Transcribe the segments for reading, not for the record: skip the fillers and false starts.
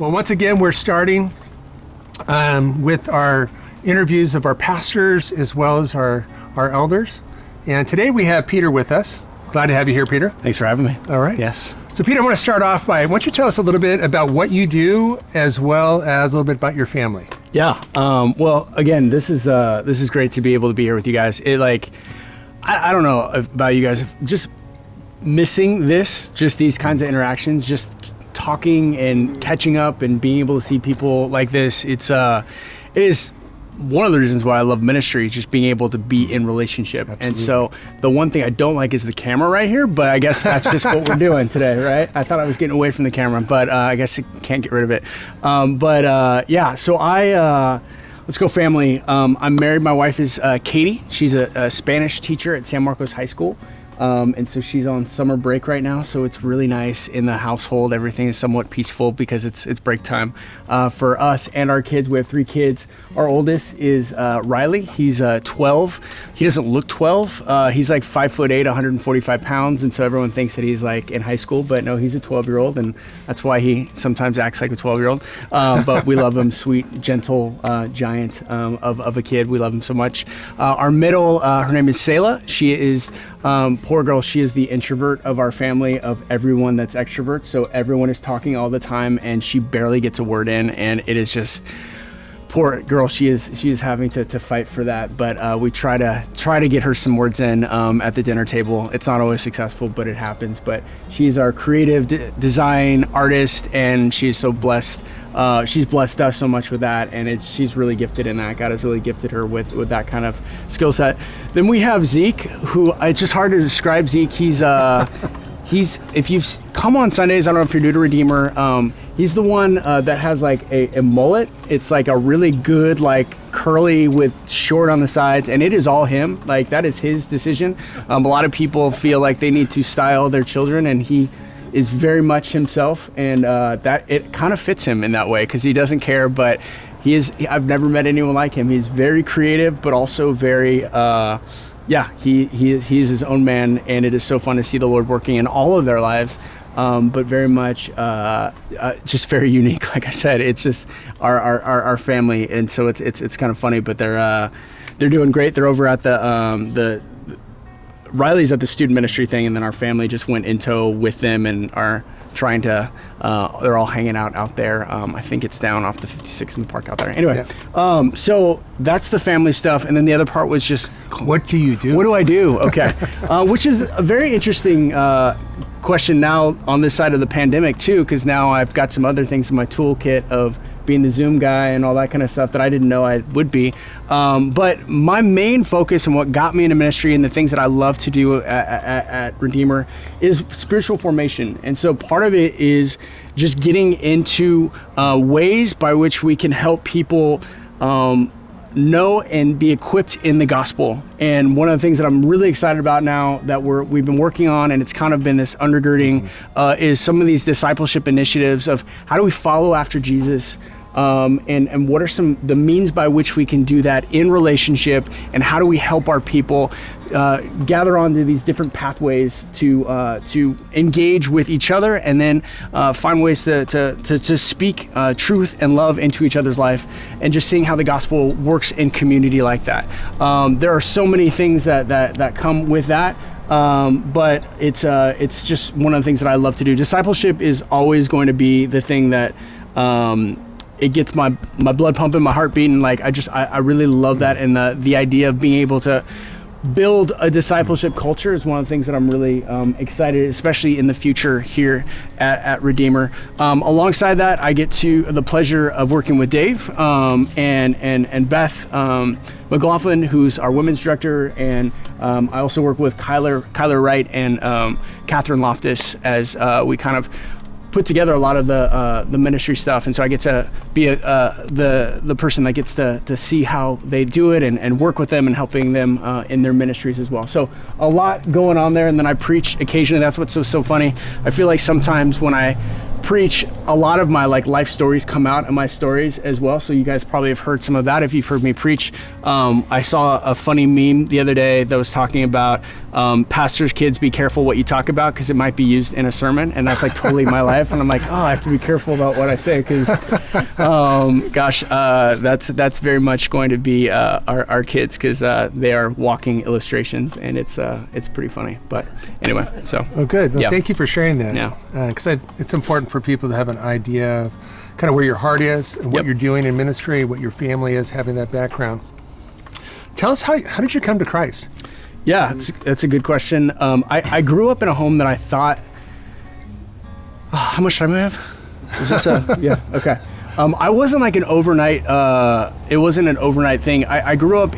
Well, once again, we're starting with our interviews of our pastors as well as our elders. And today we have Peter with us. Glad to have you here, Peter. Thanks for having me. All right. Yes. So, Peter, I want to start off by, why don't you tell us a little bit about what you do as well as a little bit about your family? Yeah. Well, again, this is great to be able to be here with you guys. I don't know about you guys, just missing just these kinds of interactions, just talking and catching up and being able to see people like this. It is one of the reasons why I love ministry, just being able to be in relationship. Absolutely. And so the one thing I don't like is the camera right here, but I guess that's just what we're doing today, right? I thought I was getting away from the camera, but I guess I can't get rid of it. So let's go family. I'm married. My wife is Katie. She's a Spanish teacher at San Marcos High School. And so she's on summer break right now, so it's really nice in the household. Everything is somewhat peaceful because it's break time for us and our kids. We have 3 kids. Our oldest is Riley. He's 12. He doesn't look 12. He's like 5'8", 145 pounds, and so everyone thinks that he's like in high school, but no, he's a 12-year-old, and that's why he sometimes acts like a 12-year-old. But we love him, sweet, gentle giant of a kid. We love him so much. Our middle, her name is Selah. She is poor girl, she is the introvert of our family, of everyone that's extrovert. So everyone is talking all the time and she barely gets a word in, and it is just, poor girl, she is having to fight for that. But we try to get her some words in at the dinner table. It's not always successful, but it happens. But she's our creative design artist, and she's so blessed. She's blessed us so much with that, and she's really gifted in that. God has really gifted her with that kind of skill set. Then we have Zeke, who it's just hard to describe Zeke. He's if you've come on Sundays, I don't know if you're new to Redeemer, he's the one that has like a mullet. It's like a really good, like curly with short on the sides, and it is all him. Like, that is his decision. A lot of people feel like they need to style their children, and he is very much himself, and that it kind of fits him in that way because he doesn't care. But I've never met anyone like him. He's very creative, but also very he's his own man, and it is so fun to see the Lord working in all of their lives. But very much just very unique. Like I said, it's just our family, and so it's kind of funny. But they're doing great. They're over at the Riley's at the student ministry thing, and then our family just went in tow with them and are trying to, they're all hanging out there. I think it's down off the 56 in the park out there. Anyway, yeah. So that's the family stuff. And then the other part was just, what do you do? What do I do? Okay. Which is a very interesting question now on this side of the pandemic too, because now I've got some other things in my toolkit of being the Zoom guy and all that kind of stuff that I didn't know I would be. But my main focus and what got me into ministry and the things that I love to do at Redeemer is spiritual formation. And so part of it is just getting into ways by which we can help people know and be equipped in the gospel. And one of the things that I'm really excited about now that we've been working on, and it's kind of been this undergirding, is some of these discipleship initiatives of how do we follow after Jesus, and what are the means by which we can do that in relationship, and how do we help our people gather onto these different pathways to engage with each other, and then find ways to speak truth and love into each other's life, and just seeing how the gospel works in community like that. There are so many things that come with that. But it's just one of the things that I love to do. Discipleship is always going to be the thing that it gets my blood pumping, my heart beating. Like I really love that, and the idea of being able to build a discipleship culture is one of the things that I'm really excited, especially in the future here at Redeemer. Alongside that, I get to the pleasure of working with Dave and Beth McLaughlin, who's our women's director, and I also work with Kyler Wright and Catherine Loftus as we kind of put together a lot of the ministry stuff, and so I get to be the person that gets to see how they do it and work with them and helping them in their ministries as well. So a lot going on there, and then I preach occasionally. That's what's so funny. I feel like sometimes when I preach, a lot of my life stories come out in my stories as well. So you guys probably have heard some of that if you've heard me preach. I saw a funny meme the other day that was talking about pastors' kids, be careful what you talk about because it might be used in a sermon, and that's like totally my life. And I'm like, I have to be careful about what I say because, that's very much going to be our kids because they are walking illustrations, and it's pretty funny. But anyway, so. Oh, good. Well, Yeah. thank you for sharing that. Yeah. Because it's important for people to have an idea of kind of where your heart is, and what Yep. you're doing in ministry, what your family is, having that background. Tell us, how did you come to Christ? Yeah, that's a good question. I grew up in a home that I thought, how much time do I have? Is this yeah, okay. I wasn't like an overnight, it wasn't an overnight thing. I grew up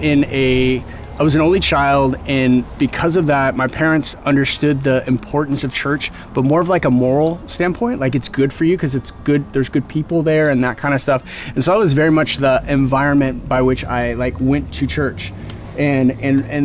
I was an only child, and because of that, my parents understood the importance of church, but more of like a moral standpoint, like it's good for you because it's good, there's good people there and that kind of stuff. And so I was very much the environment by which I like went to church. And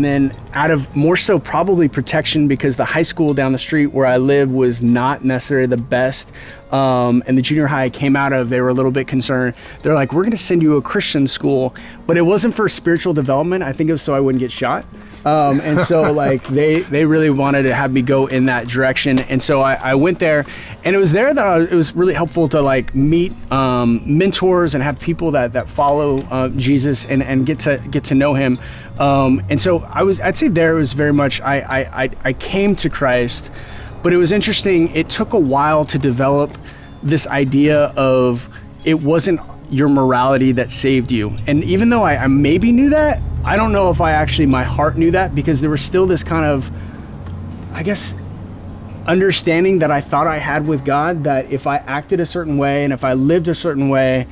then out of more so probably protection because the high school down the street where I live was not necessarily the best. And the junior high I came out of, they were a little bit concerned. They're like, we're going to send you a Christian school, but it wasn't for spiritual development. I think it was so I wouldn't get shot. And so like they really wanted to have me go in that direction. And so I went there, and it was there that it was really helpful to like meet mentors and have people that follow Jesus and get to know him. And so I'd say there was very much, I came to Christ, but it was interesting. It took a while to develop this idea of it wasn't your morality that saved you. And even though I maybe knew that, I don't know if my heart knew that, because there was still this kind of, I guess, understanding that I thought I had with God, that if I acted a certain way and if I lived a certain way,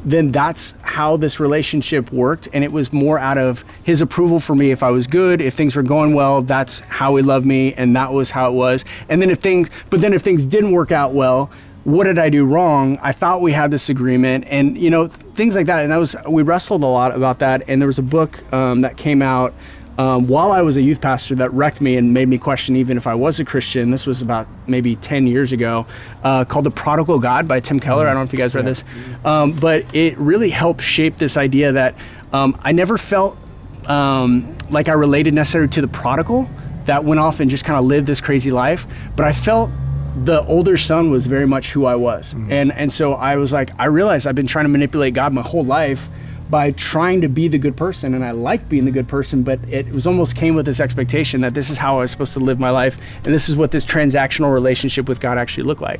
then that's how this relationship worked. And it was more out of his approval for me. If I was good, if things were going well, that's how he loved me, and that was how it was. And then if things didn't work out well, what did I do wrong? I thought we had this agreement, and things like that. And we wrestled a lot about that. And there was a book that came out while I was a youth pastor that wrecked me and made me question even if I was a Christian. This was about maybe 10 years ago, called The Prodigal God by Tim Keller. I don't know if you guys read this, but it really helped shape this idea that I never felt like I related necessarily to the prodigal that went off and just kind of lived this crazy life, but I felt the older son was very much who I was. And so I was like, I realized I've been trying to manipulate God my whole life by trying to be the good person, and I like being the good person, but it was almost came with this expectation that this is how I was supposed to live my life, and this is what this transactional relationship with God actually looked like.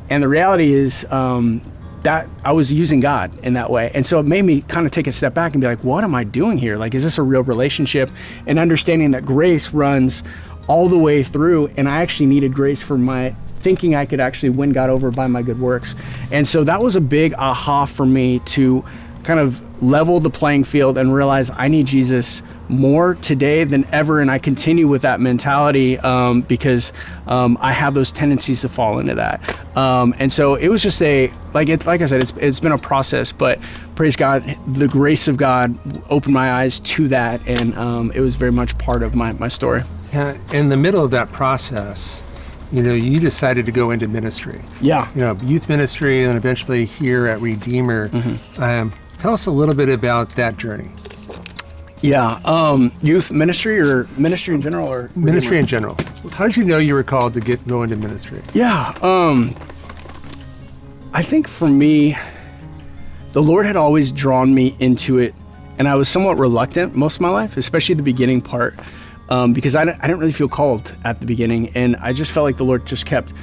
And the reality is that I was using God in that way. And so it made me kind of take a step back and be like, what am I doing here? Like, is this a real relationship? And understanding that grace runs all the way through, and I actually needed grace for my thinking I could actually win God over by my good works. And so that was a big aha for me to kind of level the playing field and realize I need Jesus more today than ever. And I continue with that mentality because I have those tendencies to fall into that. And so it was just like I said, it's been a process, but praise God, the grace of God opened my eyes to that. And it was very much part of my story. Yeah, in the middle of that process, you decided to go into ministry. Yeah. Youth ministry, and eventually here at Redeemer. Tell us a little bit about that journey. Yeah. Youth ministry or ministry in general, or Ministry in general. How did you know you were called to go into ministry? Yeah. I think for me, the Lord had always drawn me into it, and I was somewhat reluctant most of my life, especially the beginning part. Because I didn't really feel called at the beginning, and I just felt like the Lord just kept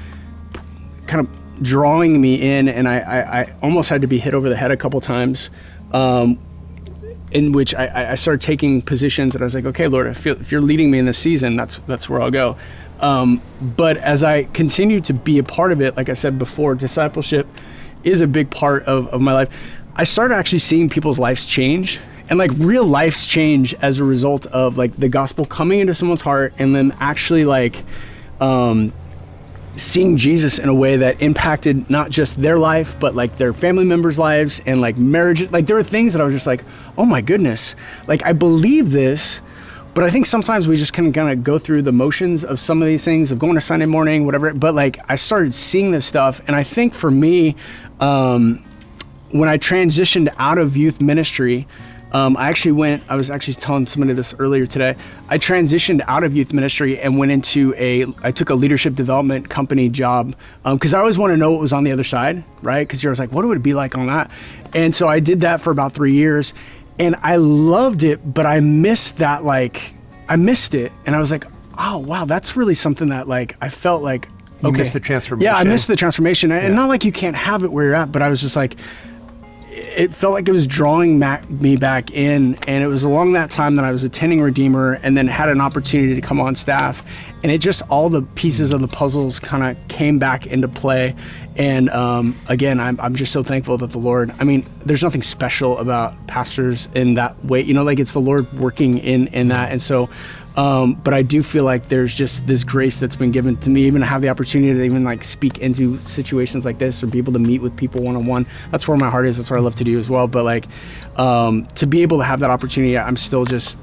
kind of drawing me in, and I almost had to be hit over the head a couple times, in which I started taking positions, and I was like, okay, Lord, if you're leading me in this season, that's where I'll go. But as I continue to be a part of it, like I said before, discipleship is a big part of my life. I started actually seeing people's lives change. And like real lives change as a result of like the gospel coming into someone's heart, and then actually like seeing Jesus in a way that impacted not just their life, but like their family members' lives and like marriages. Like there were things that I was just like, oh my goodness, like I believe this, but I think sometimes we just can kind of go through the motions of some of these things of going to Sunday morning, whatever. But like I started seeing this stuff, and I think for me, when I transitioned out of youth ministry, I was actually telling somebody this earlier today. I transitioned out of youth ministry and went into I took a leadership development company job because I always want to know what was on the other side, right? Because you're always like, what would it be like on that? And so I did that for about 3 years and I loved it, but I missed that, I missed it. And I was like, oh, wow, that's really something that I felt like, You okay. missed the transformation. Yeah, I missed the transformation. And not like you can't have it where you're at, but I was just like, it felt like it was drawing me back in. And it was along that time that I was attending Redeemer and then had an opportunity to come on staff. And it just, all the pieces of the puzzles kind of came back into play. And again, I'm just so thankful that the Lord, I mean, there's nothing special about pastors in that way, it's the Lord working in that. And so, but I do feel like there's just this grace that's been given to me, even to have the opportunity to even speak into situations like this or be able to meet with people one-on-one. That's where my heart is. That's what I love to do as well. But to be able to have that opportunity, I'm still just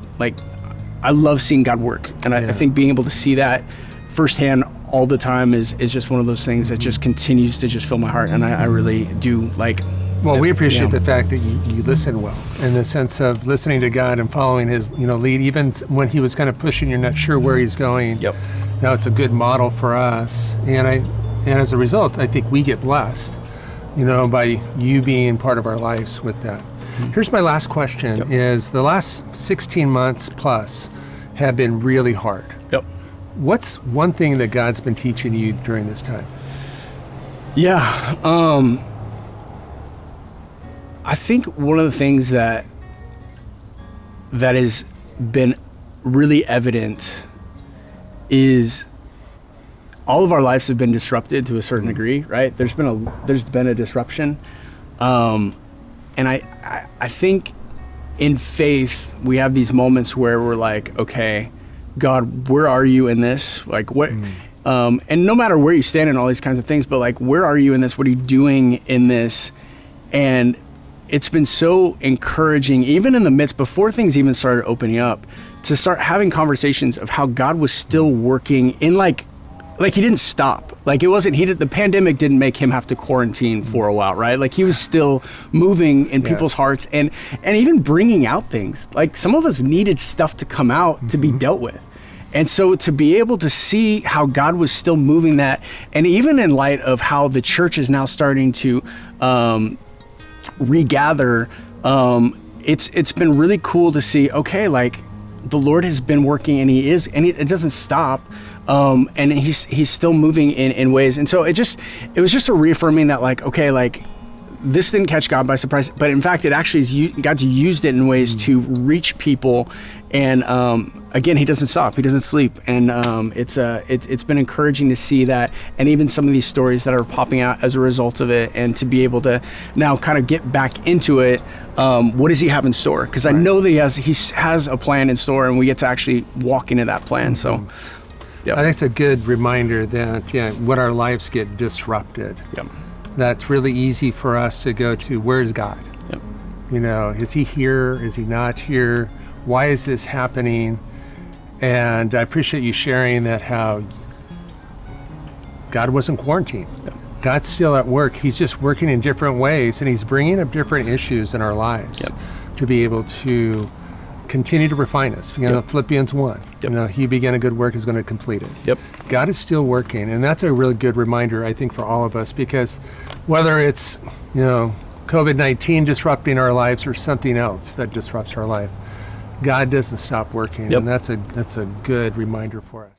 I love seeing God work. And I think being able to see that firsthand all the time is just one of those things that just continues to just fill my heart. And I really do Well, we appreciate the fact that you listen well, in the sense of listening to God and following his, lead, even when he was kind of pushing, you're not sure where he's going. Yep. Now it's a good model for us. And as a result, I think we get blessed, by you being part of our lives with that. Mm-hmm. Here's my last question is the last 16 months plus have been really hard. Yep. What's one thing that God's been teaching you during this time? Yeah. I think one of the things that has been really evident is all of our lives have been disrupted to a certain degree, right? There's been a disruption. And I think in faith, we have these moments where we're like, okay, God, where are you in this? What, and no matter where you stand in all these kinds of things, but where are you in this? What are you doing in this? And it's been so encouraging, even in the midst, before things even started opening up, to start having conversations of how God was still working in he didn't stop. It wasn't, the pandemic didn't make him have to quarantine for a while, right? He was still moving in people's hearts and even bringing out things. Some of us needed stuff to come out to be dealt with. And so to be able to see how God was still moving that, and even in light of how the church is now starting to regather, it's been really cool to see, okay, the Lord has been working and it doesn't stop. And he's still moving in ways. And so it was just a reaffirming that okay, this didn't catch God by surprise, but in fact, it actually is God's used it in ways to reach people. And again, he doesn't stop, he doesn't sleep. And it's been encouraging to see that, and even some of these stories that are popping out as a result of it, and to be able to now kind of get back into it. What does he have in store? Because I know that he has a plan in store, and we get to actually walk into that plan. So I think it's a good reminder that when our lives get disrupted, that's really easy for us to go to, where's God? Is he here? Is he not here? Why is this happening? And I appreciate you sharing that, how God wasn't quarantined. God's still at work. He's just working in different ways, and he's bringing up different issues in our lives to be able to continue to refine us. Philippians 1, he began a good work, is going to complete it. God is still working, and that's a really good reminder, I think, for all of us, because whether it's, COVID-19 disrupting our lives or something else that disrupts our life, God doesn't stop working, and that's a good reminder for us.